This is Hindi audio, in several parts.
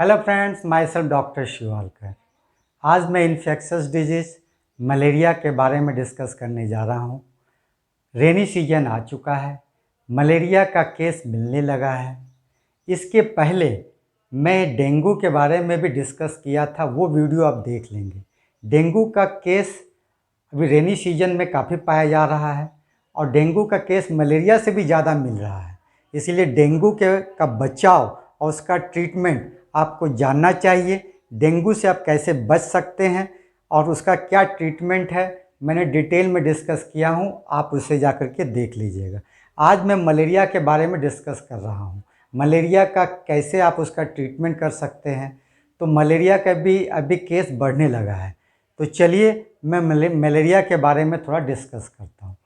Hello friends, myself doctor Shivalkar. आज मैं इन्फेक्शस डिजीज़ मलेरिया के बारे में डिस्कस करने जा रहा हूँ। रेनी सीजन आ चुका है, मलेरिया का केस मिलने लगा है। इसके पहले मैं डेंगू के बारे में भी डिस्कस किया था, वो वीडियो आप देख लेंगे। डेंगू का केस अभी रेनी सीजन में काफ़ी पाया जा रहा है और डेंगू का केस मलेरिया से भी ज़्यादा मिल रहा है। इसीलिए डेंगू का बचाव और उसका ट्रीटमेंट आपको जानना चाहिए। डेंगू से आप कैसे बच सकते हैं और उसका क्या ट्रीटमेंट है, मैंने डिटेल में डिस्कस किया हूँ, आप उसे जा कर के देख लीजिएगा। आज मैं मलेरिया के बारे में डिस्कस कर रहा हूँ। मलेरिया का कैसे आप उसका ट्रीटमेंट कर सकते हैं। तो मलेरिया का भी अभी केस बढ़ने लगा है, तो चलिए मैं मलेरिया के बारे में थोड़ा डिस्कस करता हूँ।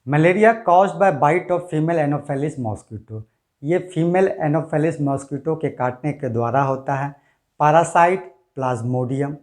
Malaria caused by bite of female Anopheles mosquito. ये फीमेल एनोफेलिस मॉस्किटो के काटने के द्वारा होता है। Parasite Plasmodium.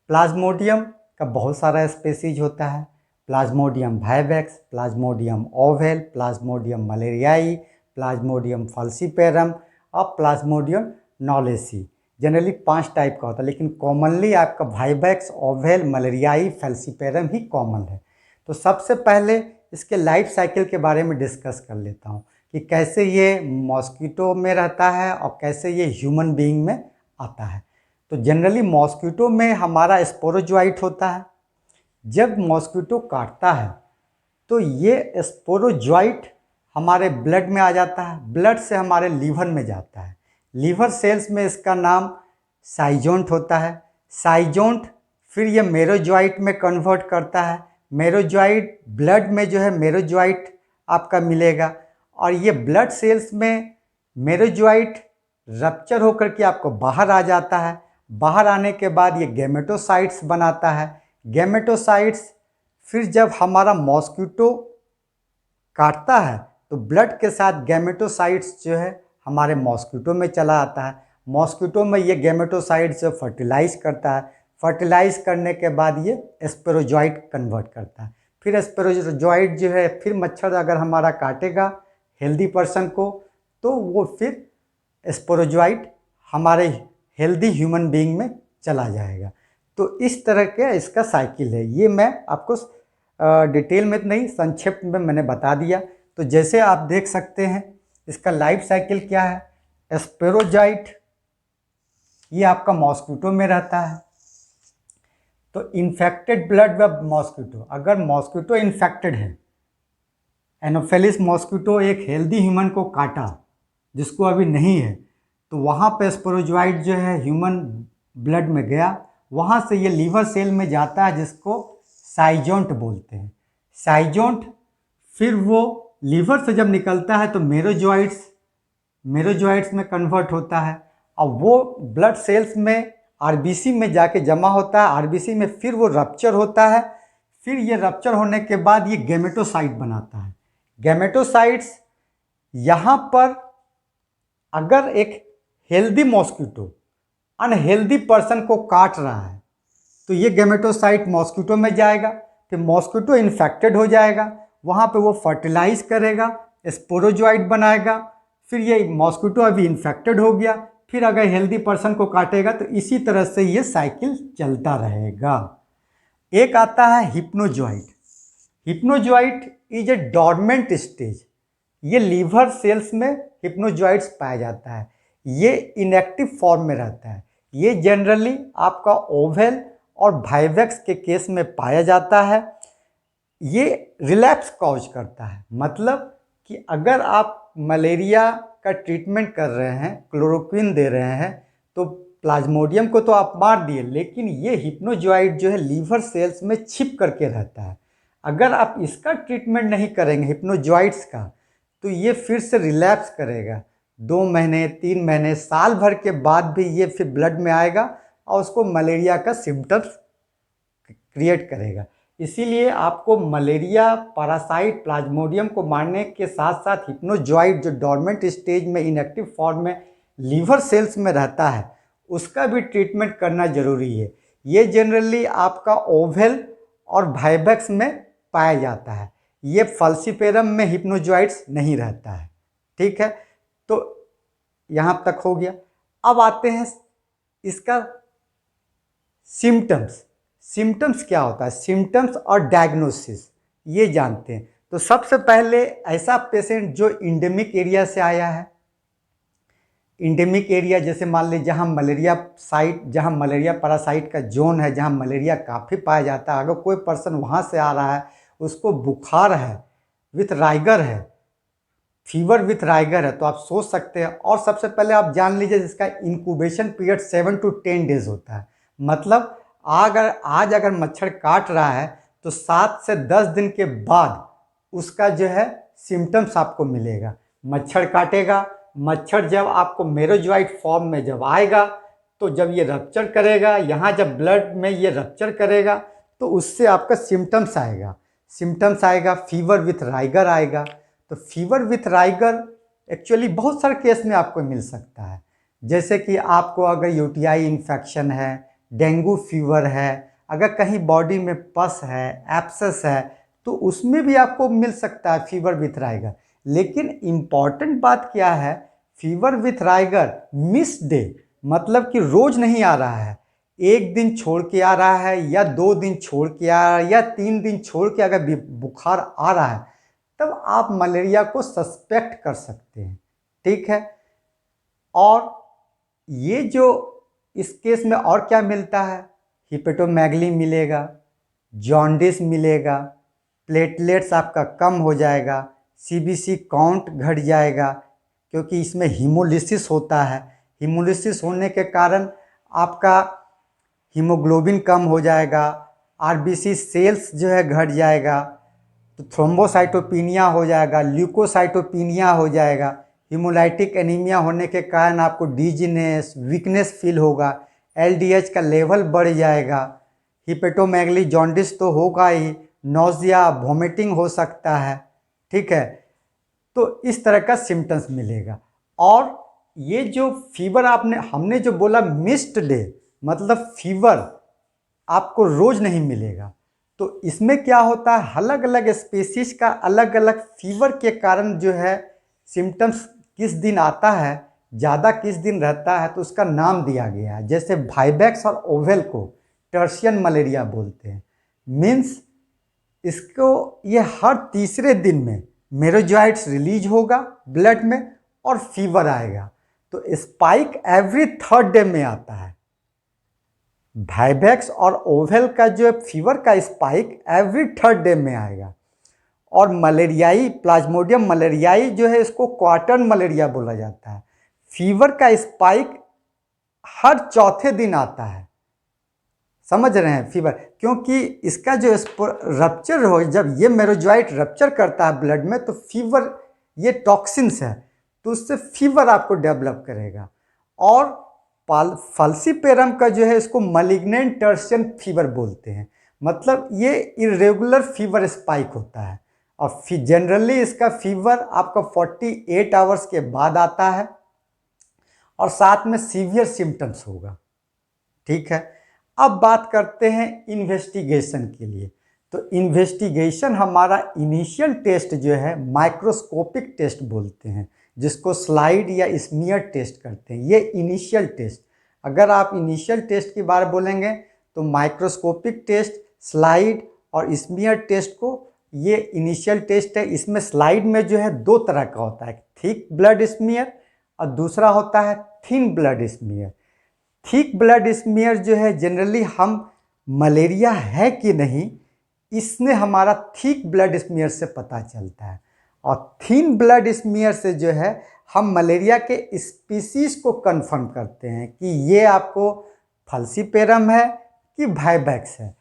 प्लाज्मोडियम का बहुत सारा स्पेसीज होता है। Plasmodium vivax, Plasmodium ovale, Plasmodium malariae, Plasmodium falciparum और प्लाज्मोडियम नॉलेसी। जनरली 5 टाइप का होता है, लेकिन कॉमनली आपका वाइवेक्स, ओवेल, मलेरियाई, फाल्सीपेरम ही कॉमन है। तो सबसे पहले इसके लाइफ साइकिल के बारे में डिस्कस कर लेता हूँ कि कैसे ये मॉस्किटो में रहता है और कैसे ये ह्यूमन बीइंग में आता है। तो जनरली मॉस्किटो में हमारा स्पोरोजोइट होता है। जब मॉस्किटो काटता है तो ये स्पोरोजोइट हमारे ब्लड में आ जाता है, ब्लड से हमारे लीवर में जाता है। लीवर सेल्स में इसका नाम साइजोन्ट होता है। साइजोन्ट फिर ये मेरोजोइट में कन्वर्ट करता है। मेरोजोइट ब्लड में जो है मेरोजोइट आपका मिलेगा और ये ब्लड सेल्स में मेरोजोइट रप्चर होकर के आपको बाहर आ जाता है। बाहर आने के बाद ये गैमेटोसाइट्स बनाता है। गैमेटोसाइट्स फिर जब हमारा मॉस्किटो काटता है तो ब्लड के साथ गैमेटोसाइट्स जो है हमारे मॉस्किटो में चला आता है। मॉस्किटो में ये गैमेटोसाइट्स जो फर्टिलाइज करता है। फर्टिलाइज करने के बाद ये स्पोरोजोइट कन्वर्ट करता है। फिर स्पोरोजोइट जो है फिर मच्छर अगर हमारा काटेगा हेल्दी पर्सन को तो वो फिर स्पोरोजोइट हमारे हेल्दी ह्यूमन बीइंग में चला जाएगा। तो इस तरह का इसका साइकिल है। ये मैं आपको डिटेल में नहीं, संक्षिप्त में मैंने बता दिया। तो जैसे आप देख सकते हैं इसका लाइफ साइकिल क्या है। स्पोरोजोइट ये आपका मॉस्किटो में रहता है। तो इन्फेक्टेड ब्लड व मॉस्किटो, अगर मॉस्किटो इन्फेक्टेड है, एनोफेलिस मॉस्किटो एक हेल्दी ह्यूमन को काटा जिसको अभी नहीं है, तो वहाँ पे स्पोरोजोइट जो है ह्यूमन ब्लड में गया, वहाँ से ये लीवर सेल में जाता है जिसको साइजोन्ट बोलते हैं। साइजोन्ट फिर वो लीवर से जब निकलता है तो मेरोजोइट्स में कन्वर्ट होता है और वो ब्लड सेल्स में आरबीसी में जाके जमा होता है। आरबीसी में फिर वो रप्चर होता है। फिर ये रप्चर होने के बाद ये गैमेटोसाइट बनाता है। गैमेटोसाइट्स यहाँ पर अगर एक हेल्दी मॉस्किटो अनहेल्दी पर्सन को काट रहा है तो ये गैमेटोसाइट मॉस्किटो में जाएगा। फिर मॉस्किटो इन्फेक्टेड हो जाएगा, वहाँ पे वो फर्टिलाइज करेगा, स्पोरोजोइट बनाएगा। फिर ये मॉस्किटो अभी इन्फेक्टेड हो गया, फिर अगर हेल्दी पर्सन को काटेगा तो इसी तरह से ये साइकिल चलता रहेगा। एक आता है हिप्नोजोइट। हिप्नोजोइट इज ए डॉर्मेंट स्टेज। ये लीवर सेल्स में हिप्नोजोइट्स पाया जाता है। ये इनएक्टिव फॉर्म में रहता है। ये जनरली आपका ओवेल और वाइवेक्स के केस में पाया जाता है। ये रिलैप्स कॉज करता है, मतलब कि अगर आप मलेरिया का ट्रीटमेंट कर रहे हैं, क्लोरोक्विन दे रहे हैं, तो प्लाज्मोडियम को तो आप मार दिए, लेकिन ये हिप्नोजोइट जो है लीवर सेल्स में छिप करके रहता है। अगर आप इसका ट्रीटमेंट नहीं करेंगे हिप्नोजोइट्स का, तो ये फिर से रिलैप्स करेगा। 2 महीने, 3 महीने, साल भर के बाद भी ये फिर ब्लड में आएगा और उसको मलेरिया का सिम्टम्स क्रिएट करेगा। इसीलिए आपको मलेरिया पैरासाइट प्लाज्मोडियम को मारने के साथ साथ हिप्नोजोइट जो डॉर्मेंट स्टेज में इनएक्टिव फॉर्म में लीवर सेल्स में रहता है उसका भी ट्रीटमेंट करना जरूरी है। ये जनरली आपका ओवेल और वाइवेक्स में पाया जाता है। ये फॉल्सीपेरम में हिप्नोजॉइड्स नहीं रहता है। ठीक है, तो यहाँ तक हो गया। अब आते हैं इसका सिम्टम्स। सिम्टम्स क्या होता है, सिम्टम्स और डायग्नोसिस ये जानते हैं। तो सबसे पहले ऐसा पेशेंट जो इंडेमिक एरिया से आया है, इंडेमिक एरिया जैसे मान लीजिए जहाँ मलेरिया साइट, जहाँ मलेरिया पैरासाइट का जोन है, जहाँ मलेरिया काफ़ी पाया जाता है, अगर कोई पर्सन वहाँ से आ रहा है, उसको बुखार है विथ राइगर है, फीवर विथ राइगर है, तो आप सोच सकते हैं। और सबसे पहले आप जान लीजिए जिसका इंक्यूबेशन पीरियड 7 to 10 डेज होता है। मतलब अगर मच्छर काट रहा है तो 7 से 10 दिन के बाद उसका जो है सिम्टम्स आपको मिलेगा। मच्छर काटेगा, मच्छर जब आपको मेरोजॉइट फॉर्म में जब आएगा, तो जब ये रप्चर करेगा, यहाँ जब ब्लड में ये रप्चर करेगा, तो उससे आपका सिम्टम्स आएगा, फीवर विथ राइगर आएगा। तो फीवर विथ राइगर एक्चुअली बहुत सारे केस में आपको मिल सकता है। जैसे कि आपको अगर यूटीआई इन्फेक्शन है, डेंगू फीवर है, अगर कहीं बॉडी में पस है, एब्सेस है, तो उसमें भी आपको मिल सकता है फीवर विथ राइगर। लेकिन इम्पॉर्टेंट बात क्या है, fever with rigor miss day, मतलब कि रोज नहीं आ रहा है, एक दिन छोड़ के आ रहा है, या 2 दिन छोड़ के आ रहा है, या 3 दिन छोड़ के अगर बुखार आ रहा है, तब आप मलेरिया को सस्पेक्ट कर सकते हैं। ठीक है, और ये जो इस केस में और क्या मिलता है, हिपेटोमेगली मिलेगा, जॉन्डिस मिलेगा, प्लेटलेट्स आपका कम हो जाएगा, सीबीसी काउंट घट जाएगा, क्योंकि इसमें हीमोलिसिस होता है। हीमोलिसिस होने के कारण आपका हीमोग्लोबिन कम हो जाएगा, आरबीसी सेल्स जो है घट जाएगा, तो थ्रोम्बोसाइटोपिनिया हो जाएगा, ल्यूकोसाइटोपिनिया हो जाएगा। हीमोलाइटिक एनीमिया होने के कारण आपको डिजीनेस, वीकनेस फील होगा, एलडीएच का लेवल बढ़ जाएगा, हिपेटोमेगली जॉन्डिस तो होगा ही, नौजिया, वोमिटिंग हो सकता है। ठीक है, तो इस तरह का सिम्टम्स मिलेगा। और ये जो फीवर हमने जो बोला मिस्ड डे, मतलब फीवर आपको रोज नहीं मिलेगा। तो इसमें क्या होता है, अलग अलग स्पीसीज का अलग अलग फीवर के कारण जो है सिम्टम्स किस दिन आता है, ज़्यादा किस दिन रहता है, तो उसका नाम दिया गया है। जैसे वाइवेक्स और ओवेल को टर्शियन मलेरिया बोलते हैं। मीन्स इसको ये हर तीसरे दिन में मेरोजॉइड्स रिलीज होगा ब्लड में और फीवर आएगा। तो स्पाइक एवरी 3rd डे में आता है। वाइवेक्स और ओवेल का जो फीवर का स्पाइक एवरी 3rd डे में आएगा। और मलेरियाई, प्लाज्मोडियम मलेरियाई जो है, इसको क्वार्टर्न मलेरिया बोला जाता है। फीवर का स्पाइक हर चौथे दिन आता है। समझ रहे हैं फीवर, क्योंकि इसका जो रप्चर हो, जब ये मेरोजॉइट रप्चर करता है ब्लड में, तो फीवर, ये टॉक्सिन्स है, तो उससे फीवर आपको डेवलप करेगा। और फॉल्सीपेरम का जो है, इसको मलिग्नेंट टर्शियन फीवर बोलते हैं। मतलब ये इरेगुलर फीवर स्पाइक होता है, और जनरली इसका फीवर आपका 48 आवर्स के बाद आता है, और साथ में सीवियर सिम्टम्स होगा। ठीक है, अब बात करते हैं इन्वेस्टिगेशन के लिए। तो इन्वेस्टिगेशन हमारा इनिशियल टेस्ट जो है माइक्रोस्कोपिक टेस्ट बोलते हैं, जिसको स्लाइड या स्मीयर टेस्ट करते हैं। ये इनिशियल टेस्ट, अगर आप इनिशियल टेस्ट की बात बोलेंगे तो माइक्रोस्कोपिक टेस्ट, स्लाइड और स्मीयर टेस्ट को, ये इनिशियल टेस्ट है। इसमें स्लाइड में जो है 2 तरह का होता है, थिक ब्लड स्मीयर और दूसरा होता है thin blood smear. Thick blood smear जो है, जनरली हम मलेरिया है कि नहीं, इसमें हमारा थिक ब्लड स्मीयर से पता चलता है। और थिन ब्लड स्मीयर से जो है हम मलेरिया के स्पीसीज को कंफर्म करते हैं कि ये आपको फॉल्सीपेरम है कि वाइवेक्स है।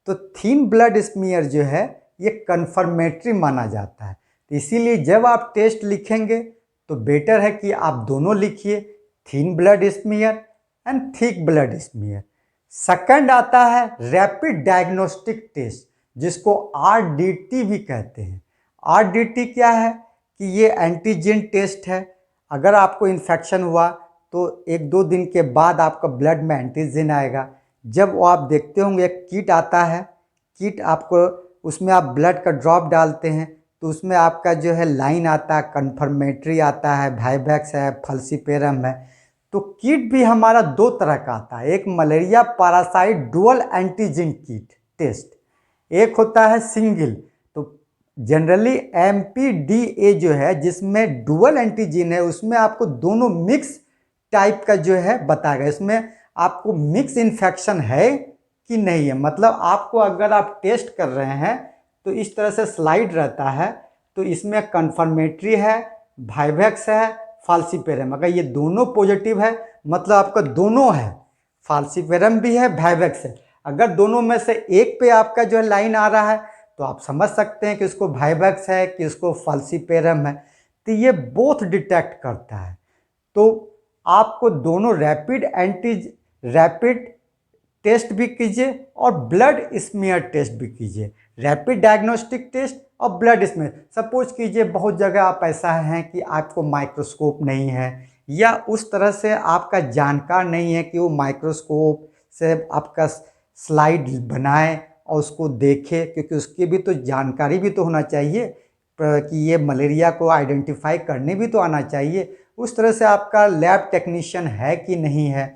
तो थिन ब्लड स्मीयर जो है ये कंफर्मेटरी माना जाता है। तो इसीलिए जब आप टेस्ट लिखेंगे तो बेटर है कि आप दोनों लिखिए, thin blood smear and thick blood smear. Second आता है रैपिड डायग्नोस्टिक टेस्ट, जिसको आरडीटी भी कहते हैं। आरडीटी क्या है कि ये एंटीजन टेस्ट है। अगर आपको इन्फेक्शन हुआ तो 1-2 दिन के बाद आपका ब्लड में एंटीजन आएगा। जब वो आप देखते होंगे, एक किट आता है, किट आपको उसमें आप ब्लड का ड्रॉप डालते हैं तो उसमें आपका जो है लाइन आता है, कन्फर्मेटरी आता है, वाइवैक्स है, फल्सीपेरम है। तो किट भी हमारा दो तरह का आता है, एक malaria parasite dual antigen kit test, एक होता है सिंगल। तो जनरली MPDA जो है जिसमें डुअल एंटीजन है उसमें आपको दोनों मिक्स टाइप का जो है बताएगा, इसमें आपको मिक्स इन्फेक्शन है कि नहीं है। मतलब आपको अगर आप टेस्ट कर रहे हैं तो इस तरह से स्लाइड रहता है, तो इसमें कन्फर्मेटरी है, वाइवैक्स है, फाल्सीपेरम। अगर ये दोनों पॉजिटिव है मतलब आपका दोनों है, फाल्सीपेरम भी है, वाइवैक्स है। अगर दोनों में से एक पे आपका जो है लाइन आ रहा है तो आप समझ सकते हैं कि इसको वाइवैक्स है कि इसको फाल्सीपेरम है। तो ये बोथ डिटेक्ट करता है। तो आपको दोनों रैपिड टेस्ट भी कीजिए और ब्लड स्मीयर टेस्ट भी कीजिए। रैपिड डायग्नोस्टिक टेस्ट और ब्लड स्मीयर। सपोज कीजिए बहुत जगह आप ऐसा हैं कि आपको माइक्रोस्कोप नहीं है या उस तरह से आपका जानकार नहीं है कि वो माइक्रोस्कोप से आपका स्लाइड बनाए और उसको देखे, क्योंकि उसकी भी तो जानकारी भी तो होना चाहिए कि ये मलेरिया को आइडेंटिफाई करने भी तो आना चाहिए। उस तरह से आपका लैब टेक्नीशियन है कि नहीं है।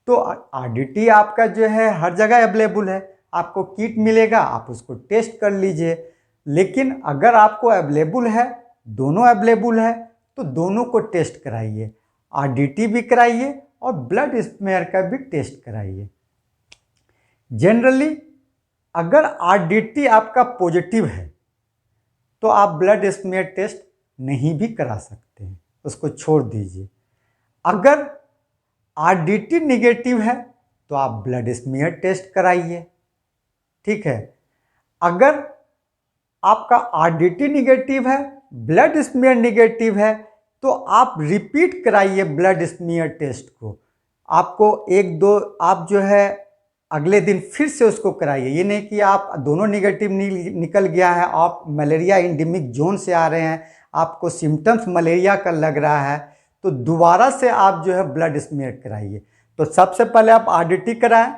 तो RDT आपका जो है हर जगह अवेलेबल है, आपको किट मिलेगा, आप उसको टेस्ट कर लीजिए। लेकिन अगर आपको अवेलेबल है, दोनों अवेलेबल है, तो दोनों को टेस्ट कराइए, RDT भी कराइए और ब्लड स्मेयर का भी टेस्ट कराइए। जनरली अगर RDT आपका पॉजिटिव है तो आप ब्लड स्मेयर टेस्ट नहीं भी करा सकते हैं, उसको छोड़ दीजिए। अगर RDT निगेटिव है तो आप ब्लड स्मीयर टेस्ट कराइए, ठीक है। अगर आपका RDT निगेटिव है, ब्लड स्मीयर निगेटिव है, तो आप रिपीट कराइए ब्लड स्मीयर टेस्ट को। आपको एक दो आप जो है अगले दिन फिर से उसको कराइए। ये नहीं कि आप दोनों निगेटिव निकल गया है, आप मलेरिया एंडेमिक जोन से आ रहे हैं, आपको सिम्टम्स मलेरिया का लग रहा है, तो दोबारा से आप जो है ब्लड स्मीयर कराइए। तो सबसे पहले आप RDT कराएं,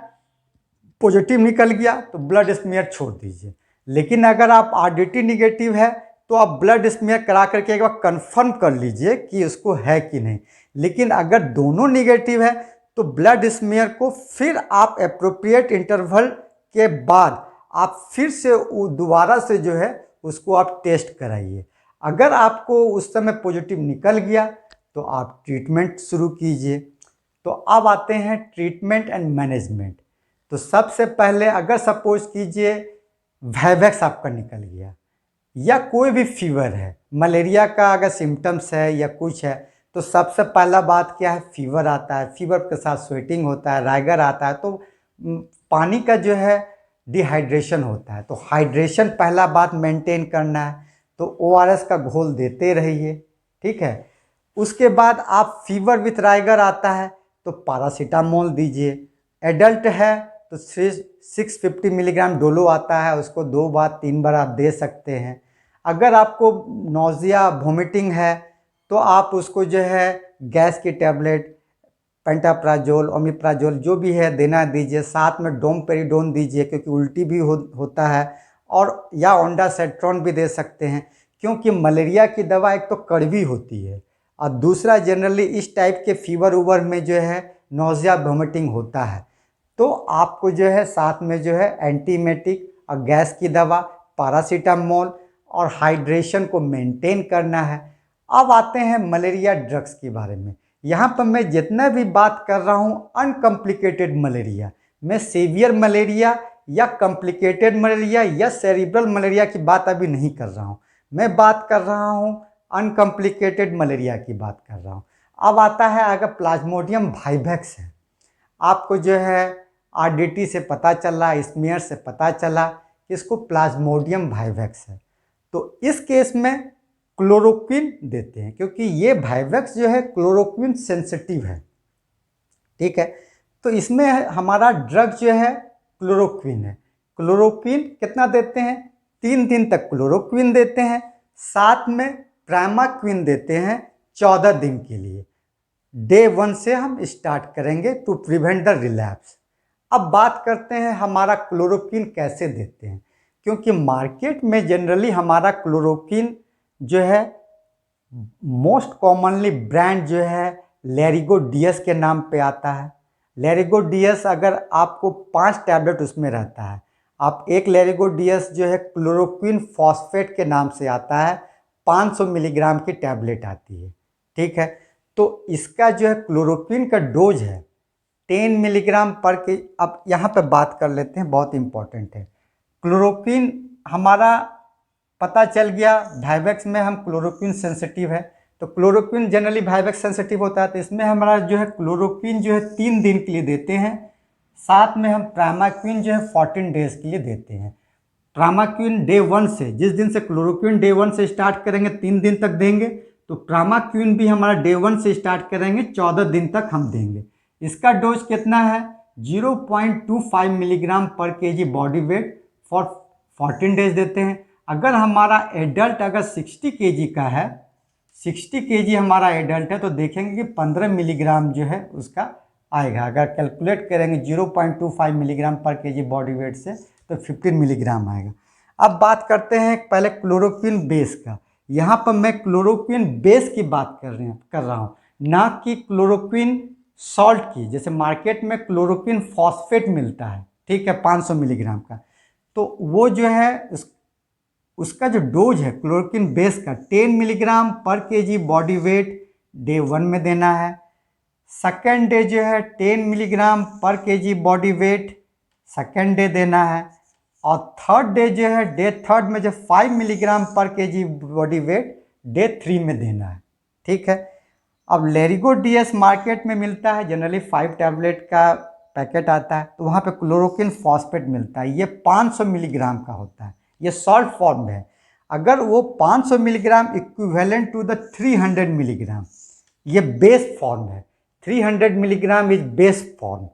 पॉजिटिव निकल गया तो ब्लड स्मीयर छोड़ दीजिए। लेकिन अगर आप RDT निगेटिव है तो आप ब्लड स्मीयर करा करके एक बार कंफर्म कर लीजिए कि उसको है कि नहीं। लेकिन अगर दोनों निगेटिव है तो ब्लड स्मीयर को फिर आप एप्रोप्रिएट इंटरवल के बाद आप फिर से दोबारा से जो है उसको आप टेस्ट कराइए। अगर आपको उस समय पॉजिटिव निकल गया तो आप ट्रीटमेंट शुरू कीजिए। तो अब आते हैं ट्रीटमेंट एंड मैनेजमेंट। तो सबसे पहले अगर सपोज कीजिए वाइवैक्स आपका निकल गया या कोई भी फीवर है, मलेरिया का अगर सिम्टम्स है या कुछ है, तो सबसे पहला बात क्या है, फीवर आता है, फीवर के साथ स्वेटिंग होता है, राइगर आता है, तो पानी का जो है डिहाइड्रेशन होता है। तो हाइड्रेशन पहला बात मेंटेन करना है, तो ORS का घोल देते रहिए, ठीक है। उसके बाद आप फीवर विथ राइगर आता है तो पैरासीटामोल दीजिए। एडल्ट है तो 650 मिलीग्राम डोलो आता है, उसको 2 बार 3 बार आप दे सकते हैं। अगर आपको नोज़िया वोमिटिंग है तो आप उसको जो है गैस की टैबलेट, पेंटाप्राजोल, ओमिप्राजोल जो भी है देना दीजिए। साथ में डोमपेरिडोन दीजिए क्योंकि उल्टी भी होता है, और या ओंडासेट्रॉन भी दे सकते हैं क्योंकि मलेरिया की दवा एक तो कड़वी होती है और दूसरा जनरली इस टाइप के फीवर उवर में जो है नोज़िया वोमिटिंग होता है। तो आपको जो है साथ में जो है एंटीमेटिक और गैस की दवा, पैरासीटामोल और हाइड्रेशन को मेंटेन करना है। अब आते हैं मलेरिया ड्रग्स के बारे में। यहाँ पर मैं जितना भी बात कर रहा हूँ अनकॉम्प्लिकेटेड मलेरिया, मैं सीवियर मलेरिया या कॉम्प्लिकेटेड मलेरिया या सेरिब्रल मलेरिया की बात अभी नहीं कर रहा हूँ। मैं बात कर रहा हूँ अनकॉम्प्लिकेटेड मलेरिया की बात कर रहा हूँ। अब आता है अगर प्लाज्मोडियम वाइवैक्स है, आपको जो है RDT से पता चला, स्मीयर से पता चला कि इसको प्लाज्मोडियम वाइवैक्स है, तो इस केस में क्लोरोक्विन देते हैं क्योंकि ये वाइवैक्स जो है क्लोरोक्विन सेंसिटिव है, ठीक है। तो इसमें हमारा ड्रग जो है क्लोरोक्विन है। क्लोरोक्विन कितना देते हैं, 3 दिन तक क्लोरोक्विन देते हैं, साथ में प्रामाक्विन देते हैं 14 दिन के लिए। Day 1 से हम स्टार्ट करेंगे टू प्रिवेंट द रिलैप्स। अब बात करते हैं हमारा क्लोरोक्विन कैसे देते हैं। क्योंकि मार्केट में जनरली हमारा क्लोरोक्विन जो है मोस्ट कॉमनली ब्रांड जो है लैरिगो डीएस के नाम पे आता है। लैरिगो डीएस अगर आपको 5 टैबलेट उसमें रहता है, आप एक लैरिगो डीएस जो है क्लोरोक्विन फॉस्फेट के नाम से आता है, 500 मिलीग्राम की टैबलेट आती है, ठीक है। तो इसका जो है क्लोरोक्विन का डोज है 10 मिलीग्राम पर के। अब यहाँ पे बात कर लेते हैं, बहुत इंपॉर्टेंट है। क्लोरोक्विन हमारा पता चल गया, वाइवेक्स में हम क्लोरोक्विन सेंसिटिव है, तो क्लोरोक्विन जनरली वाइवेक्स सेंसिटिव होता है, तो इसमें हमारा जो है क्लोरोक्विन जो है 3 दिन के लिए देते हैं। साथ में हम ट्रामाक्विन जो है 14 डेज के लिए देते हैं। ट्रामाक्विन डे 1 से, जिस दिन से क्लोरोक्विन डे 1 से स्टार्ट करेंगे 3 दिन तक देंगे, तो ट्रामाक्विन भी हमारा डे 1 से स्टार्ट करेंगे 14 दिन तक हम देंगे। इसका डोज कितना है? 0.25 मिलीग्राम पर KG body weight for 14 days देते हैं। अगर हमारा एडल्ट अगर 60 केजी का है, 60 केजी हमारा एडल्ट है, तो देखेंगे कि 15 मिलीग्राम जो है उसका आएगा। अगर कैलकुलेट करेंगे 0.25 मिलीग्राम पर केजी बॉडी वेट से, तो 15 मिलीग्राम आएगा। अब बात करते हैं पहले क्लोरोक्विन बेस का। यहाँ पर मैं क्लोरोक्विन बेस की बात कर रहा हूँ, ना कि क्लोरोक्विन सॉल्ट की। जैसे मार्केट में क्लोरोक्विन फॉस्फेट मिलता है, ठीक है, 500 मिलीग्राम का, तो वो जो है उसका जो डोज है क्लोरोक्विन बेस का 10 मिलीग्राम पर केजी बॉडी वेट डे 1 में देना है। सेकेंड डे जो है 10 मिलीग्राम पर KG body weight second day देना है। और थर्ड डे जो है डे थर्ड में जो 5 मिलीग्राम पर केजी बॉडी वेट डे 3 में देना है, ठीक है। अब लैरिगो डीएस मार्केट में मिलता है, जनरली 5 टैबलेट का पैकेट आता है, तो वहाँ पे क्लोरोक्विन फॉस्फेट मिलता है, ये 500 मिलीग्राम का होता है, ये सॉल्ट फॉर्म है। अगर वो 500 milligram equivalent to the 300 milligram, ये बेस फॉर्म है। 300 मिलीग्राम इज बेस फॉर्म,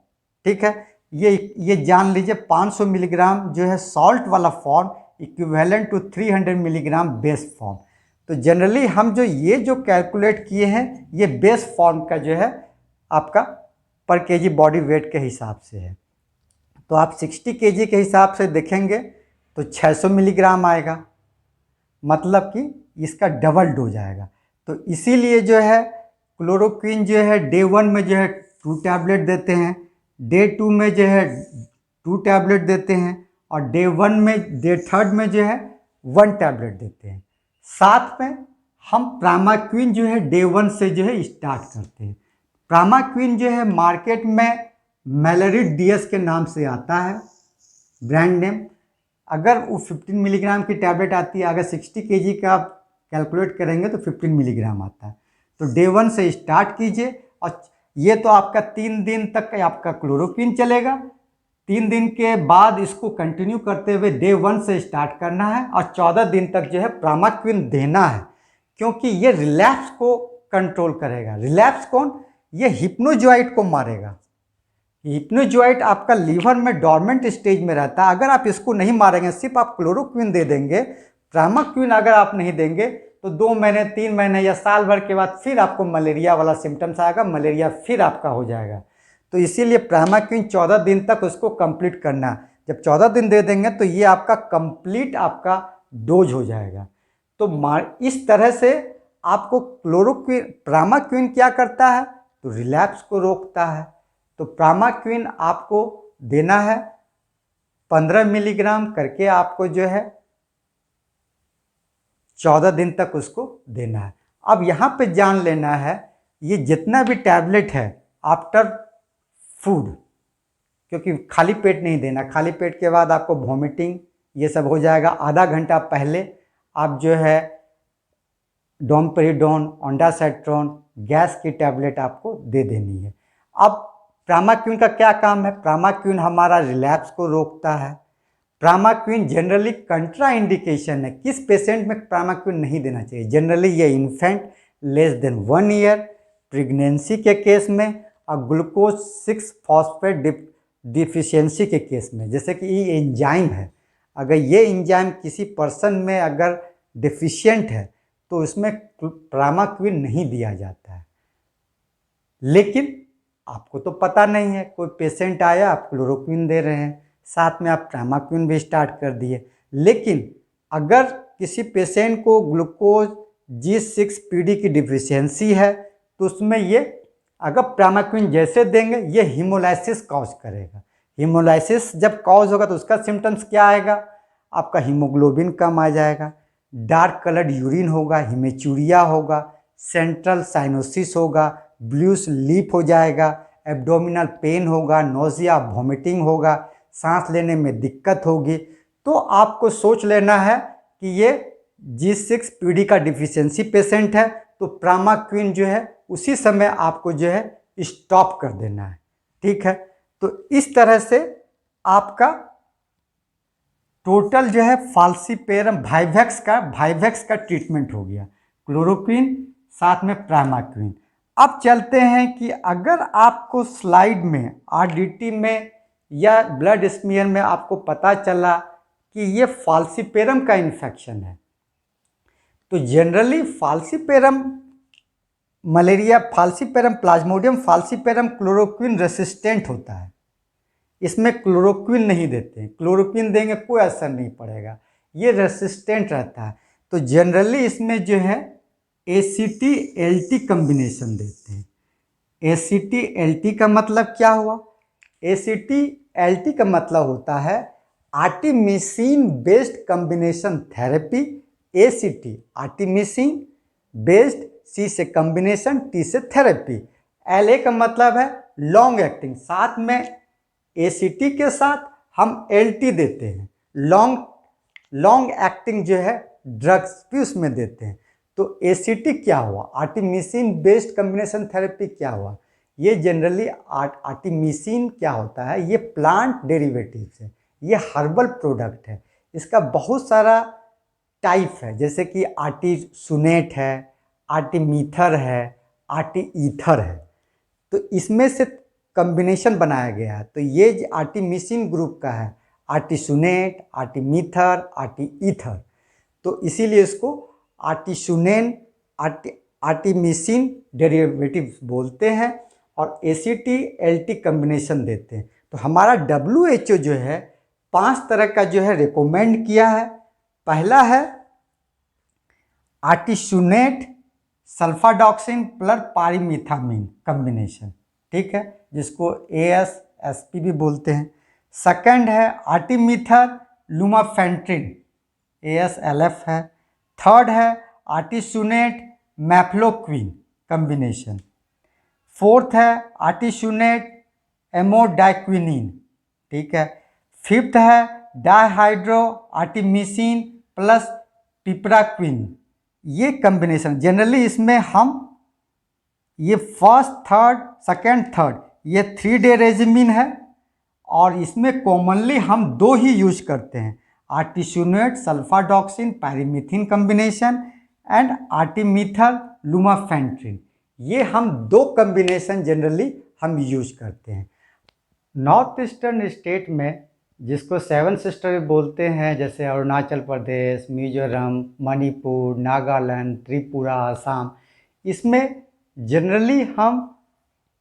ठीक है। ये जान लीजिए, 500 मिलीग्राम जो है सॉल्ट वाला form equivalent to 300 milligram base form. तो जनरली हम जो कैलकुलेट किए हैं, ये बेस फॉर्म का जो है आपका पर केजी बॉडी वेट के हिसाब से है। तो आप 60 केजी के हिसाब से देखेंगे तो 600 मिलीग्राम आएगा, मतलब कि इसका डबल डोज आएगा। तो इसीलिए जो है क्लोरोक्विन जो है डे 1 में जो है 2 टैबलेट देते हैं, डे 2 में जो है 2 टैबलेट देते हैं, और डे 1 में डे थर्ड में जो है 1 टैबलेट देते हैं। साथ में हम ट्रामाक्विन जो है डे 1 से जो है स्टार्ट करते हैं। ट्रामाक्विन जो है मार्केट में मेलेरिड डीएस के नाम से आता है, ब्रांड नेम। अगर वो 15 मिलीग्राम की टैबलेट आती है, अगर 60 केजी का आप कैलकुलेट करेंगे तो 15 मिलीग्राम आता है। तो डे 1 से स्टार्ट कीजिए, और ये तो आपका 3 दिन तक आपका क्लोरोक्विन चलेगा। 3 दिन के बाद इसको कंटिन्यू करते हुए डे 1 से स्टार्ट करना है, और 14 दिन तक जो है ट्रामाक्विन देना है, क्योंकि ये रिलैप्स को कंट्रोल करेगा। रिलैप्स कौन? ये हिप्नोजॉइट को मारेगा। हिप्नोजॉइट आपका लीवर में डॉर्मेंट स्टेज में रहता है। अगर आप इसको नहीं मारेंगे, सिर्फ आप क्लोरोक्विन दे देंगे, ट्रामाक्विन अगर आप नहीं देंगे, तो 2 महीने 3 महीने या साल भर के बाद फिर आपको मलेरिया वाला सिम्टम्स आएगा, मलेरिया फिर आपका हो जाएगा। तो इसीलिए ट्रामाक्विन 14 दिन तक उसको कंप्लीट करना। जब 14 दिन दे देंगे तो ये आपका कंप्लीट आपका डोज हो जाएगा। तो इस तरह से आपको क्लोरोक्विन, ट्रामाक्विन क्या करता है? तो रिलैप्स को रोकता है। तो ट्रामाक्विन आपको देना है 15 मिलीग्राम करके, आपको जो है 14 दिन तक उसको देना है। अब यहाँ पे जान लेना है, ये जितना भी टैबलेट है आफ्टर फूड, क्योंकि खाली पेट नहीं देना। खाली पेट के बाद आपको वॉमिटिंग ये सब हो जाएगा। आधा घंटा पहले आप जो है डोमपेरिडोन, ओंडासेट्रोन, गैस की टैबलेट आपको दे देनी है। अब ट्रामाक्विन का क्या काम है? ट्रामाक्विन हमारा रिलैप्स को रोकता है। ट्रामाक्विन जनरली कंट्रा इंडिकेशन है, किस पेशेंट में ट्रामाक्विन नहीं देना चाहिए? जनरली ये infant less than 1 year, pregnancy के केस में, और ग्लूकोज 6 फॉस्फेट डिफिशियंसी के केस में। जैसे कि ये एंजाइम है, अगर ये एंजाइम किसी पर्सन में अगर डिफिशियंट है तो उसमें ट्रामाक्विन नहीं दिया जाता है। लेकिन आपको तो पता नहीं है, कोई पेशेंट आया, आप क्लोरोक्विन दे रहे हैं, साथ में आप ट्रामाक्विन भी स्टार्ट कर दिए, लेकिन अगर किसी पेशेंट को ग्लूकोज G6PD की डिफिशियंसी है तो उसमें ये अगर प्रामाक्विन जैसे देंगे ये हीमोलाइसिस कॉज करेगा। हीमोलाइसिस जब कॉज होगा तो उसका सिम्टम्स क्या आएगा, आपका हीमोग्लोबिन कम आ जाएगा, डार्क कलर्ड यूरिन होगा, हिमेचूरिया होगा, सेंट्रल साइनोसिस होगा, ब्लूस लीफ हो जाएगा, एब्डोमिनल पेन होगा, नोजिया वॉमिटिंग होगा, सांस लेने में दिक्कत होगी। तो आपको सोच लेना है कि ये G6PD का डिफिशियंसी पेशेंट है, तो प्रामाक्विन जो है उसी समय आपको जो है स्टॉप कर देना है। ठीक है, तो इस तरह से आपका टोटल जो है फाल्सीपेरम वाइवेक्स का ट्रीटमेंट हो गया, क्लोरोक्विन साथ में प्रामाक्विन। अब चलते हैं कि अगर आपको स्लाइड में आरडीटी में या ब्लड स्मीयर में आपको पता चला कि ये फाल्सीपेरम का इन्फेक्शन है, तो generally falciparum malaria, falciparum Plasmodium falciparum chloroquine resistant होता है। इसमें क्लोरोक्विन नहीं देते हैं, क्लोरोक्विन देंगे कोई असर नहीं पड़ेगा, ये रेसिस्टेंट रहता है। तो जनरली इसमें जो है ACT-LT कम्बिनेशन देते हैं। ACT-LT का मतलब क्या हुआ? ACT-LT का मतलब होता है artemisinin based combination therapy. ACT artemisinin based, C से कम्बिनेशन, T से थेरेपी। LA का मतलब है लॉन्ग एक्टिंग, साथ में ACT के साथ हम LT देते हैं, लॉन्ग एक्टिंग जो है ड्रग्स भी उसमें देते हैं। तो ACT क्या हुआ? आर्टिमिसिन बेस्ड कम्बिनेशन थेरेपी क्या हुआ? ये जनरली आर्टिमिसिन क्या होता है, ये प्लांट डेरिवेटिव्स है, ये हर्बल प्रोडक्ट है। इसका बहुत सारा टाइप है, जैसे कि आर्टिसुनेट है, आर्टिमीथर है, आर्टिईथर है। तो इसमें से कम्बिनेशन बनाया गया है। तो ये आर्टिमिसिन ग्रुप का है, आर्टिसुनेट, आर्टिमीथर, आर्टिईथर। तो इसीलिए इसको आर्टिसुनेन आर्टिमिसिन डेरिवेटिव्स बोलते हैं और ACT-LT कम्बिनेशन देते हैं। तो हमारा WHO जो है 5 तरह का जो है रिकमेंड किया है। पहला है आर्टिसुनेट सल्फाडॉक्सिन प्लस पारीमिथामिन कम्बिनेशन, ठीक है, जिसको ASSP भी बोलते हैं। सेकंड है आर्टिमीथर लुमाफेंट्रिन, ASLF है। थर्ड है आर्टिसुनेट मैफ्लोक्विन कम्बिनेशन। फोर्थ है आर्टिसुनेट एमोडाइक्विनिन, ठीक है। फिफ्थ है डाइहाइड्रो आर्टिमिसिन प्लस पिपराक्विन। ये कम्बिनेशन जनरली इसमें हम ये फर्स्ट थर्ड सेकेंड थर्ड ये 3 डे रेजिमिन है और इसमें कॉमनली हम 2 ही यूज करते हैं, आर्टिसुनेट सल्फाडॉक्सिन पैरीमिथिन कम्बिनेशन एंड आर्टिमीथर लुमाफेंट्रिन। ये हम 2 कम्बिनेशन जनरली हम यूज करते हैं। नॉर्थ ईस्टर्न स्टेट में जिसको 7 सिस्टर बोलते हैं, जैसे अरुणाचल प्रदेश, मिजोरम, मणिपुर, नागालैंड, त्रिपुरा, असम, इसमें जनरली हम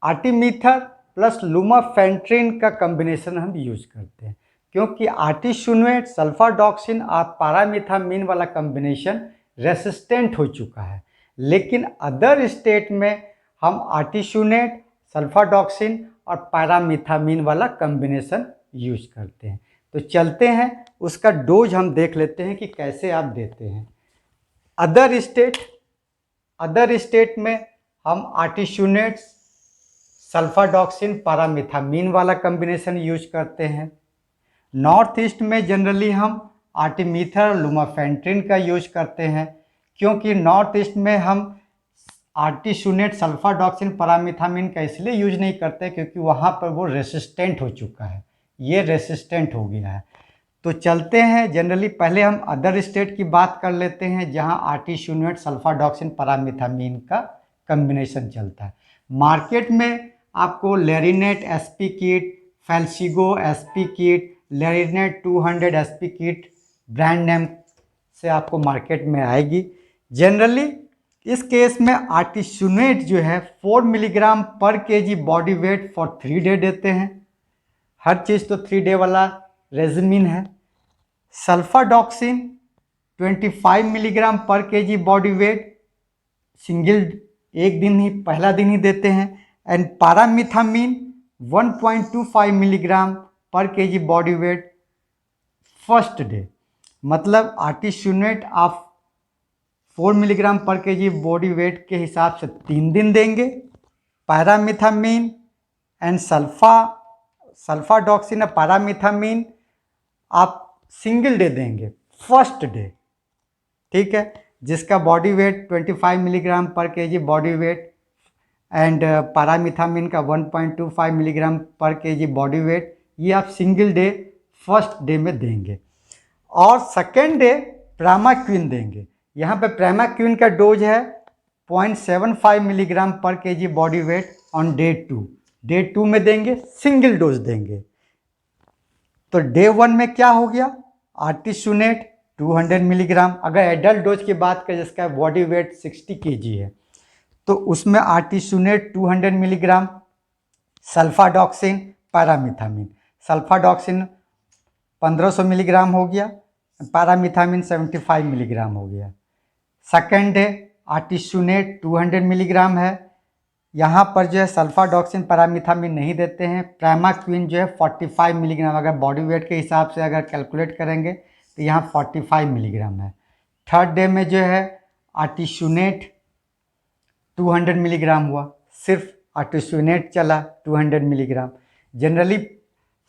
आर्टिमीथर प्लस लुमाफेंट्रिन का कम्बिनेशन हम यूज करते हैं, क्योंकि आर्टिसुनेट सल्फाडॉक्सिन और पारामिथामिन वाला कम्बिनेशन रेसिस्टेंट हो चुका है। लेकिन अदर स्टेट में हम आर्टिसुनेट सल्फाडॉक्सिन और पैरामिथामिन वाला कम्बिनेशन यूज करते हैं। तो चलते हैं उसका डोज हम देख लेते हैं कि कैसे आप देते हैं। अदर स्टेट में हम आर्टिसुनेट सल्फाडॉक्सिन पैरामिथामिन वाला कम्बिनेशन यूज करते हैं। नॉर्थ ईस्ट में जनरली हम आर्टिमीथर लुमाफेंट्रिन का यूज करते हैं, क्योंकि नॉर्थ ईस्ट में हम आर्टिसुनेट सल्फाडॉक्सिन पैरामिथामिन का इसलिए यूज नहीं करते क्योंकि वहाँ पर वो रेसिस्टेंट हो चुका है, ये रेसिस्टेंट हो गया है। तो चलते हैं, जनरली पहले हम अदर स्टेट की बात कर लेते हैं जहाँ आर्टिसुनेट सल्फाडॉक्सिन पैरामिथामिन का कम्बिनेशन चलता है। मार्केट में आपको Larinate SP kit, Falcigo SP kit, Larinate 200 SP kit brand name से आपको मार्केट में आएगी। जनरली इस केस में आर्टिसुनेट जो है 4 मिलीग्राम पर kg body weight for 3 day देते हैं। हर चीज़ तो 3 डे वाला रेजिमिन है। सल्फाडॉक्सिन 25 मिलीग्राम पर केजी बॉडी वेट सिंगल एक दिन ही पहला दिन ही देते हैं। एंड पैरामीथामीन 1.25 मिलीग्राम पर KG body weight first day, मतलब आर्टिसुनेट आप 4 मिलीग्राम पर केजी बॉडी वेट के हिसाब से 3 दिन देंगे। पैरामीथामीन एंड सल्फाडॉक्सिन और पैरामीथामीन आप सिंगल डे देंगे फर्स्ट डे, ठीक है, जिसका बॉडी वेट 25 मिलीग्राम पर केजी बॉडी वेट एंड पैरामीथामीन का 1.25 मिलीग्राम पर केजी बॉडी वेट, ये आप सिंगल डे फर्स्ट डे में देंगे। और सेकेंड डे प्रामाक्विन देंगे। यहाँ पे प्रामाक्विन का डोज है 0.75 मिलीग्राम पर KG body weight on day 2 में देंगे, सिंगल डोज देंगे। तो डे 1 में क्या हो गया, आर्टिसुनेट 200 मिलीग्राम। अगर एडल्ट डोज की बात करें जिसका बॉडी वेट 60 केजी है तो उसमें आर्टिसुनेट 200 मिलीग्राम, सल्फाडॉक्सिन, पैरामीथामीन। सल्फाडॉक्सिन 1500 मिलीग्राम हो गया, पैरामीथामीन 75 मिलीग्राम हो गया। सेकेंड डे आर्टिसुनेट 200 मिलीग्राम है। यहाँ पर जो है सल्फाडॉक्सिन पैरामीथामीन नहीं देते हैं। प्रामाक्विन जो है 45 मिलीग्राम, अगर बॉडी वेट के हिसाब से अगर कैलकुलेट करेंगे तो यहाँ 45 मिलीग्राम है। थर्ड डे में जो है आर्टिसुनेट 200 मिलीग्राम हुआ, सिर्फ आर्टिसुनेट चला 200 मिलीग्राम। जनरली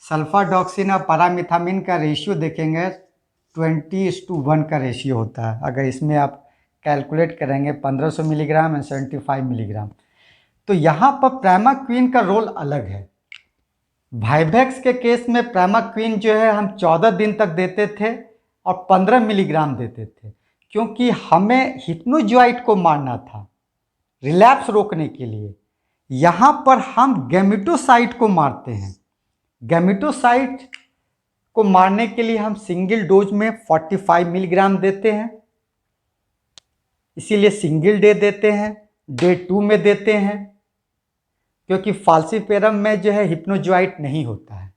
सल्फाडॉक्सिन और पैरामीथामीन का रेशियो देखेंगे 20:1 का रेशियो होता है। अगर इसमें आप कैलकुलेट करेंगे 1500 मिलीग्राम एंड 75 मिलीग्राम, तो यहाँ पर प्रामाक्विन का रोल अलग है। वाइवेक्स के केस में प्रामाक्विन जो है हम 14 दिन तक देते थे और 15 मिलीग्राम देते थे, क्योंकि हमें हिप्नोजॉइट को मारना था रिलैप्स रोकने के लिए। यहाँ पर हम गैमेटोसाइट को मारते हैं। गैमेटोसाइट को मारने के लिए हम सिंगल डोज में 45 मिलीग्राम देते हैं, इसीलिए सिंगल डे देते हैं, डे 2 में देते हैं, क्योंकि फाल्सिपेरम में जो है हिप्नोजॉइट नहीं होता है,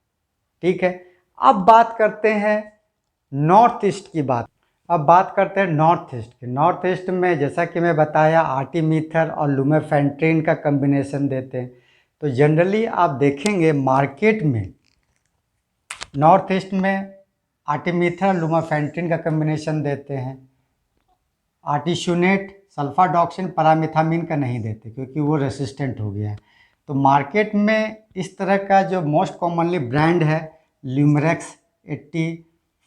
ठीक है। अब बात करते हैं नॉर्थ ईस्ट की बात। अब बात करते हैं नॉर्थ ईस्ट की। नॉर्थ ईस्ट में जैसा कि मैं बताया आर्टिमीथर और लुमेफेंट्रिन का कम्बिनेशन देते हैं। तो जनरली आप देखेंगे मार्केट में नॉर्थ ईस्ट में आर्टिमीथर और लुमेफेंट्रिन का कम्बिनेशन देते हैं। आर्टिसुनेट, सल्फाडॉक्सिन, पैरामीथामीन का नहीं देते क्योंकि वो रेसिस्टेंट हो गया है। तो मार्केट में इस तरह का जो मोस्ट कॉमनली ब्रांड है ल्यूमरेक्स 80,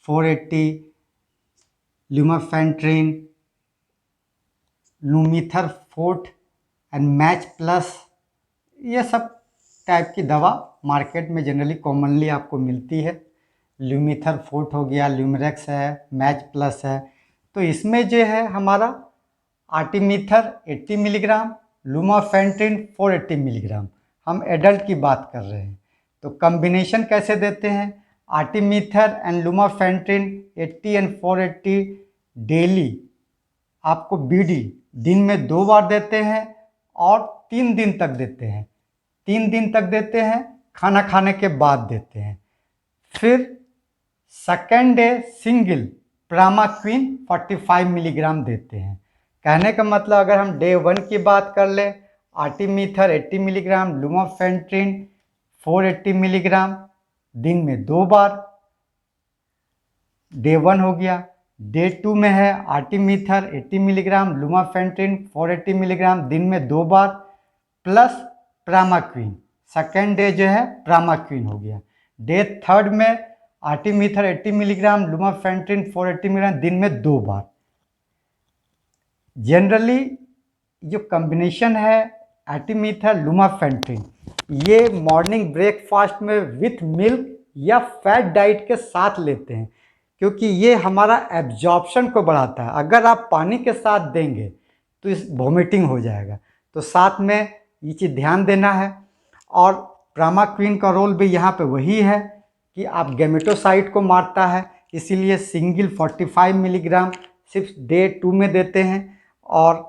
480, लुमेफेंट्रिन, लुमिथर फोर्ट एंड मैच प्लस, ये सब टाइप की दवा मार्केट में जनरली कॉमनली आपको मिलती है। लुमिथर फोर्ट हो गया, ल्यूमरेक्स है, मैच प्लस है। तो इसमें जो है हमारा आर्टिमीथर 80 मिलीग्राम, लुमेफेंट्रिन 480 मिलीग्राम। हम एडल्ट की बात कर रहे हैं। तो कम्बिनेशन कैसे देते हैं, आर्टिमीथर एंड लुमेफेंट्रिन 80 एंड 480 डेली आपको बीडी दिन में 2 बार देते हैं और 3 दिन तक देते हैं। 3 दिन तक देते हैं, खाना खाने के बाद देते हैं। फिर सेकेंड डे सिंगल प्रामाक्विन 45 मिलीग्राम देते हैं। कहने का मतलब अगर हम डे 1 की बात कर ले, आर्टिमीथर 80 मिलीग्राम, लुमेफेंट्रिन 480 मिलीग्राम, दिन में 2 बार, डे 1 हो गया। डे 2 में है आर्टिमीथर 80 मिलीग्राम, लुमेफेंट्रिन 480 मिलीग्राम, दिन में 2 बार, प्लस प्रामाक्विन। सेकेंड डे जो है प्रामाक्विन हो गया। डे 3 में आर्टिमीथर 80 मिलीग्राम, लुमेफेंट्रिन 480 मिलीग्राम, दिन में 2 बार। जनरली जो कम्बिनेशन है आर्टिमीथर लुमेफेंट्रिन, ये मॉर्निंग ब्रेकफास्ट में विथ मिल्क या फैट डाइट के साथ लेते हैं, क्योंकि ये हमारा एब्जॉर्प्शन को बढ़ाता है। अगर आप पानी के साथ देंगे तो इस वोमिटिंग हो जाएगा, तो साथ में ये चीज़ ध्यान देना है। और प्रामाक्विन का रोल भी यहाँ पे वही है कि आप गैमेटोसाइट को मारता है, इसीलिए सिंगल 45 मिलीग्राम सिर्फ डे 2 में देते हैं और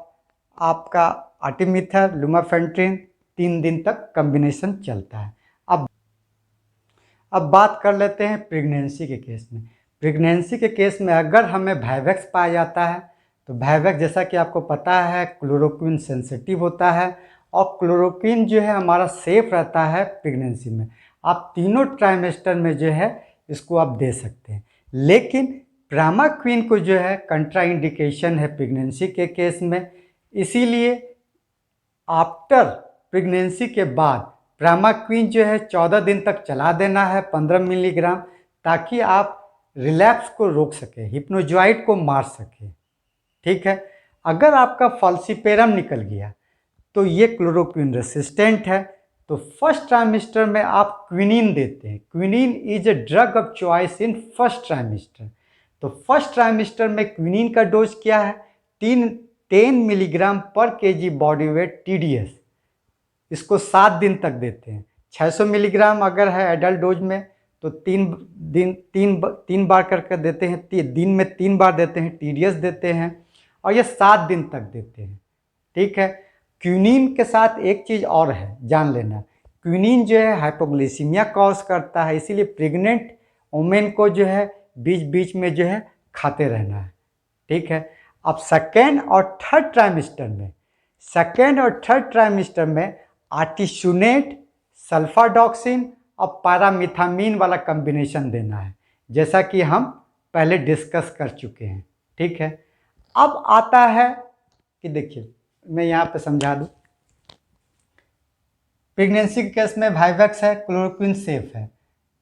आपका आर्टिमीथर लुमेफेंट्रिन 3 दिन तक कम्बिनेशन चलता है। अब बात कर लेते हैं प्रेगनेंसी के केस में। प्रेगनेंसी के केस में अगर हमें वाइवेक्स पाया जाता है तो वाइवेक्स जैसा कि आपको पता है क्लोरोक्विन सेंसिटिव होता है और क्लोरोक्विन जो है हमारा सेफ रहता है प्रेगनेंसी में। आप तीनों ट्राइमेस्टर में जो है इसको आप दे सकते हैं, लेकिन प्रामाक्विन को जो है कंट्राइंडिकेशन है प्रेगनेंसी के केस में। इसीलिए आफ्टर प्रेगनेंसी के बाद प्रामाक्विन जो है 14 दिन तक चला देना है 15 मिलीग्राम, ताकि आप रिलैप्स को रोक सके, हिप्नोजॉइड को मार सके। ठीक है, अगर आपका फॉल्सीपेरम निकल गया तो ये क्लोरोक्विन रेसिस्टेंट है, तो फर्स्ट ट्राइमेस्टर में आप क्विनिन देते हैं। Quinine is a drug of choice in first trimester. तो फर्स्ट ट्राइमेस्टर में क्विनिन का डोज क्या है? 10 मिलीग्राम पर केजी बॉडी वेट TDS। इसको 7 दिन तक देते हैं। 600 मिलीग्राम अगर है एडल्ट डोज में तो 3 बार करके देते हैं, दिन में 3 बार देते हैं, TDS देते हैं, और ये 7 दिन तक देते हैं। ठीक है, क्विनिन के साथ एक चीज़ और है, जान लेना। क्विनिन जो है हाइपोग्लिसीमिया कॉज करता है, इसीलिए प्रेग्नेंट वुमेन को जो है बीच बीच में जो है खाते रहना है। ठीक है, अब सेकेंड और थर्ड ट्राइमेस्टर में आर्टिसुनेट, सल्फाडॉक्सिन और पैरामिथामीन वाला कॉम्बिनेशन देना है, जैसा कि हम पहले डिस्कस कर चुके हैं। ठीक है, अब आता है कि देखिए मैं यहाँ पे समझा दूँ। प्रेगनेंसी के केस में वाइवेक्स है, क्लोरोक्विन सेफ है,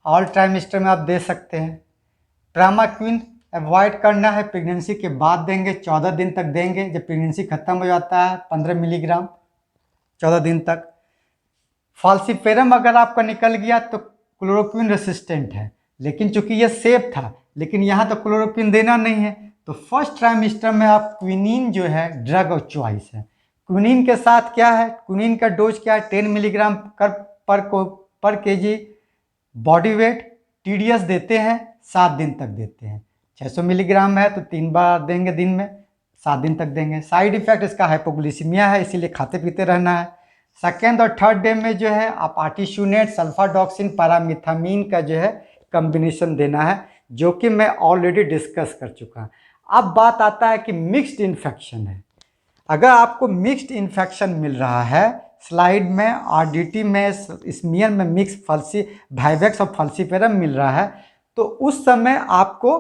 ऑल ट्राइमेस्टर में आप दे सकते हैं। प्रामाक्विन अवॉइड करना है, प्रेगनेंसी के बाद देंगे, 14 दिन तक देंगे। जब प्रेगनेंसी खत्म हो जाता है 15 मिलीग्राम 14 दिन तक। फॉल्सीपेरम अगर आपका निकल गया तो क्लोरोक्विन रेसिस्टेंट है, लेकिन चूंकि ये सेफ था, लेकिन यहाँ तो क्लोरोक्विन देना नहीं है, तो फर्स्ट ट्राइमेस्टर में आप क्विनिन जो है ड्रग ऑफ चॉइस है। क्विनिन के साथ क्या है? क्विनिन का डोज क्या है? 10 मिलीग्राम पर केजी बॉडी वेट TDS देते हैं, 7 दिन तक देते हैं। 600 मिलीग्राम है तो 3 बार देंगे, दिन में 7 दिन तक देंगे। साइड इफेक्ट इसका हाइपोग्लिसीमिया है, इसीलिए खाते पीते रहना है। सेकेंड और थर्ड डे में जो है आप आर्टिसुनेट, सल्फाडॉक्सिन, पैरामिथामीन का जो है कॉम्बिनेशन देना है, जो कि मैं ऑलरेडी डिस्कस कर चुका हूँ। अब बात आता है कि मिक्स्ड इन्फेक्शन है। अगर आपको मिक्स्ड इन्फेक्शन मिल रहा है, स्लाइड में RDT में स्मीयर में मिक्स वाइवेक्स और फॉल्सीपेरम मिल रहा है, तो उस समय आपको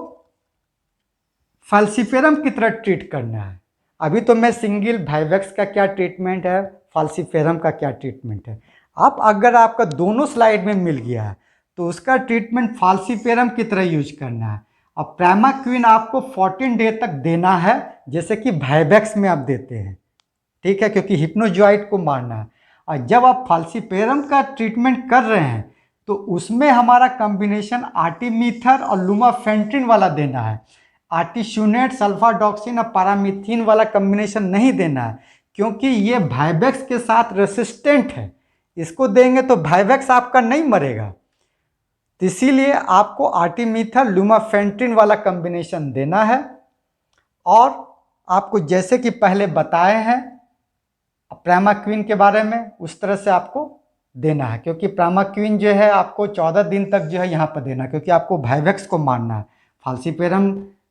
फॉल्सीपेरम की तरह ट्रीट करना है। अभी तो मैं सिंगल वाइवेक्स का क्या ट्रीटमेंट है, फॉल्सीपेरम का क्या ट्रीटमेंट है। अब अगर आपका दोनों स्लाइड में मिल गया है तो उसका ट्रीटमेंट फॉल्सीपेरम की तरह यूज करना है। अब प्रामाक्विन आपको 14 डे तक देना है, जैसे कि वाइवेक्स में आप देते हैं। ठीक है, क्योंकि हिप्नोजॉइड को मारना है। और जब आप फॉल्सीपेरम का ट्रीटमेंट कर रहे हैं तो उसमें हमारा कॉम्बिनेशन आर्टिमीथर और लुमाफेंट्रिन वाला देना है। आर्टिसुनेट, सल्फाडॉक्सिन और पैरामीथीन वाला कॉम्बिनेशन नहीं देना है, क्योंकि ये वाइवेक्स के साथ रेसिस्टेंट है। इसको देंगे तो वाइवेक्स आपका नहीं मरेगा, तो इसीलिए आपको आर्टिमीथर, लुमाफेंट्रिन वाला कॉम्बिनेशन देना है। और आपको जैसे कि पहले बताए हैं प्रामाक्विन के बारे में, उस तरह से आपको देना है, क्योंकि प्रामाक्विन जो है आपको 14 दिन तक जो है यहाँ पर देना, क्योंकि आपको वाइवेक्स को मारना है। फॉल्सीपेरम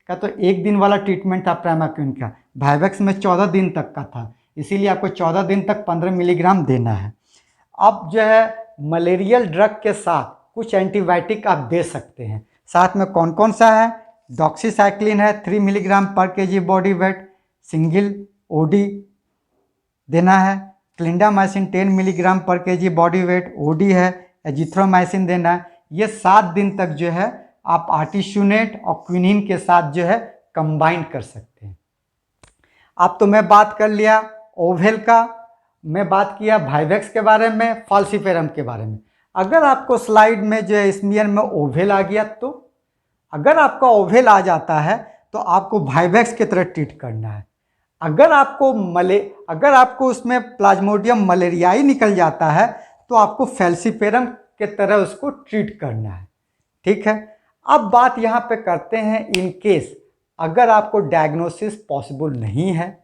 का तो 1 दिन वाला ट्रीटमेंट था, प्रामाक्विन का वाइवेक्स में 14 दिन तक का था, इसीलिए आपको 14 दिन तक 15 मिलीग्राम देना है। अब जो है मलेरियल ड्रग के साथ कुछ एंटीबायोटिक आप दे सकते हैं। साथ में कौन कौन सा है? डॉक्सीसाइक्लिन है 3 मिलीग्राम पर KG body weight, single OD देना है। क्लिंडामाइसिन 10 मिलीग्राम पर केजी बॉडी वेट OD है। एजिथ्रोमाइसिन देना है। ये 7 दिन तक जो है आप आर्टिसुनेट और क्विनिन के साथ जो है कंबाइन कर सकते हैं। अब तो मैं बात कर लिया ओवेल का, मैं बात किया वाइवेक्स के बारे में, फॉल्सीपेरम के बारे में। अगर आपको स्लाइड में जो है स्मीयर में ओवेल आ गया, तो अगर आपका ओवेल आ जाता है तो आपको वाइवेक्स की तरह ट्रीट करना है। अगर आपको उसमें प्लाज्मोडियम मलेरियाई निकल जाता है तो आपको फॉल्सीपेरम के तरह उसको ट्रीट करना है। ठीक है, अब बात यहाँ पे करते हैं इन केस अगर आपको डायग्नोसिस पॉसिबल नहीं है,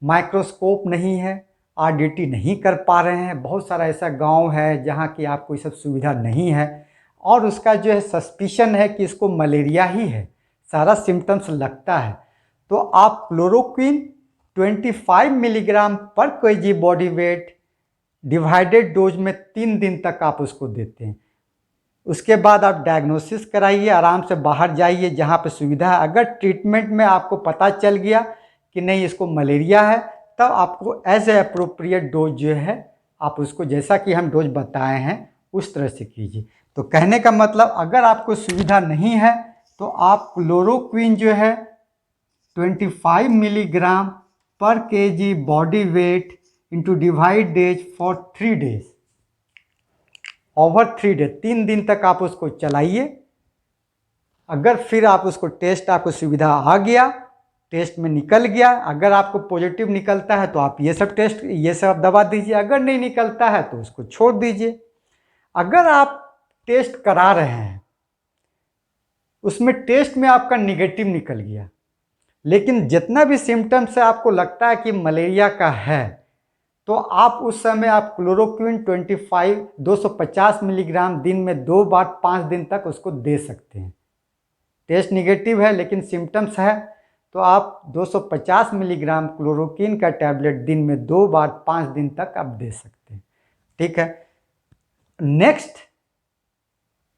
माइक्रोस्कोप नहीं है, RDT नहीं कर पा रहे हैं। बहुत सारा ऐसा गांव है जहाँ की आपको ये सब सुविधा नहीं है और उसका जो है सस्पिशन है कि इसको मलेरिया ही है, सारा सिम्टम्स लगता है, तो आप क्लोरोक्विन 25 मिलीग्राम पर KG body weight divided dose में 3 दिन तक आप उसको देते हैं। उसके बाद आप डायग्नोसिस कराइए, आराम से बाहर जाइए जहाँ पे सुविधा है। अगर ट्रीटमेंट में आपको पता चल गया कि नहीं इसको मलेरिया है, तब आपको एज ए अप्रोप्रिएट डोज जो है आप उसको जैसा कि हम डोज बताए हैं उस तरह से कीजिए। तो कहने का मतलब अगर आपको सुविधा नहीं है तो आप क्लोरोक्विन जो है 25 मिलीग्राम पर KG body weight into divide days for 3 days, over 3 days, 3 दिन तक आप उसको चलाइए। अगर फिर आप उसको टेस्ट आपको सुविधा आ गया, टेस्ट में निकल गया, अगर आपको पॉजिटिव निकलता है तो आप ये सब दवा दीजिए, अगर नहीं निकलता है तो उसको छोड़ दीजिए। अगर आप टेस्ट करा रहे हैं, उसमें टेस्ट में आपका निगेटिव निकल गया, लेकिन जितना भी सिम्टम्स है आपको लगता है कि मलेरिया का है, तो आप उस समय आप क्लोरोक्विन 250 मिलीग्राम दिन में 2 बार 5 दिन तक उसको दे सकते हैं। टेस्ट निगेटिव है लेकिन सिम्टम्स है, तो आप 250 मिलीग्राम क्लोरोक्विन का टैबलेट दिन में 2 बार 5 दिन तक आप दे सकते हैं। ठीक है। नेक्स्ट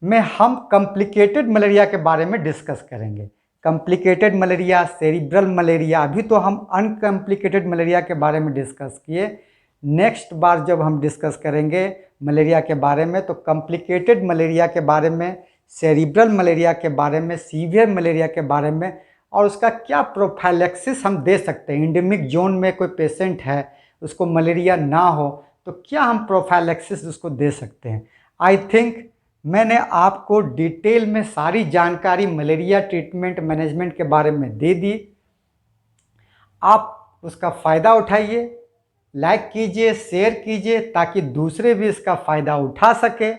में हम कॉम्प्लिकेटेड मलेरिया के बारे में डिस्कस करेंगे। कॉम्प्लिकेटेड मलेरिया, सेरिब्रल मलेरिया, अभी तो हम अनकॉम्प्लिकेटेड मलेरिया के बारे में डिस्कस किए। नेक्स्ट बार जब हम डिस्कस करेंगे मलेरिया के बारे में तो कॉम्प्लिकेटेड मलेरिया के बारे में, सेरिब्रल मलेरिया के बारे में, सीवियर मलेरिया के बारे में, और उसका क्या प्रोफाइलैक्सिस हम दे सकते हैं। एंडेमिक जोन में कोई पेशेंट है उसको मलेरिया ना हो तो क्या हम प्रोफाइलैक्सिस उसको दे सकते हैं। आई थिंक मैंने आपको डिटेल में सारी जानकारी मलेरिया ट्रीटमेंट मैनेजमेंट के बारे में दे दी। आप उसका फ़ायदा उठाइए, लाइक कीजिए, शेयर कीजिए ताकि दूसरे भी इसका फ़ायदा उठा सके।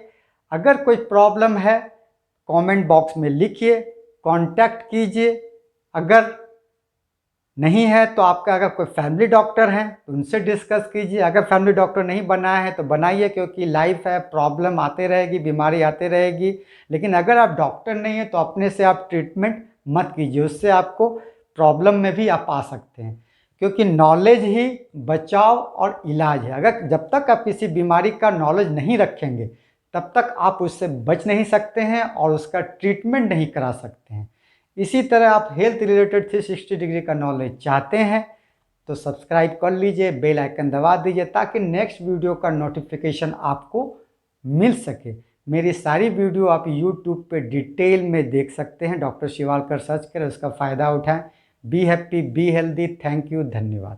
अगर कोई प्रॉब्लम है कमेंट बॉक्स में लिखिए, कांटेक्ट कीजिए। अगर नहीं है तो आपका अगर कोई फैमिली डॉक्टर हैं तो उनसे डिस्कस कीजिए। अगर फैमिली डॉक्टर नहीं बनाया है तो बनाइए, क्योंकि लाइफ है, प्रॉब्लम आते रहेगी, बीमारी आते रहेगी। लेकिन अगर आप डॉक्टर नहीं है तो अपने से आप ट्रीटमेंट मत कीजिए, उससे आपको प्रॉब्लम में भी आप आ सकते हैं, क्योंकि नॉलेज ही बचाव और इलाज है। अगर जब तक आप किसी बीमारी का नॉलेज नहीं रखेंगे तब तक आप उससे बच नहीं सकते हैं और उसका ट्रीटमेंट नहीं करा सकते हैं। इसी तरह आप हेल्थ रिलेटेड 360 डिग्री का नॉलेज चाहते हैं तो सब्सक्राइब कर लीजिए, बेल आइकन दबा दीजिए ताकि नेक्स्ट वीडियो का नोटिफिकेशन आपको मिल सके। मेरी सारी वीडियो आप यूट्यूब पे डिटेल में देख सकते हैं। डॉक्टर शिवालकर सर्च करें, उसका फ़ायदा उठाएं। Be happy, be healthy. Thank you, धन्यवाद।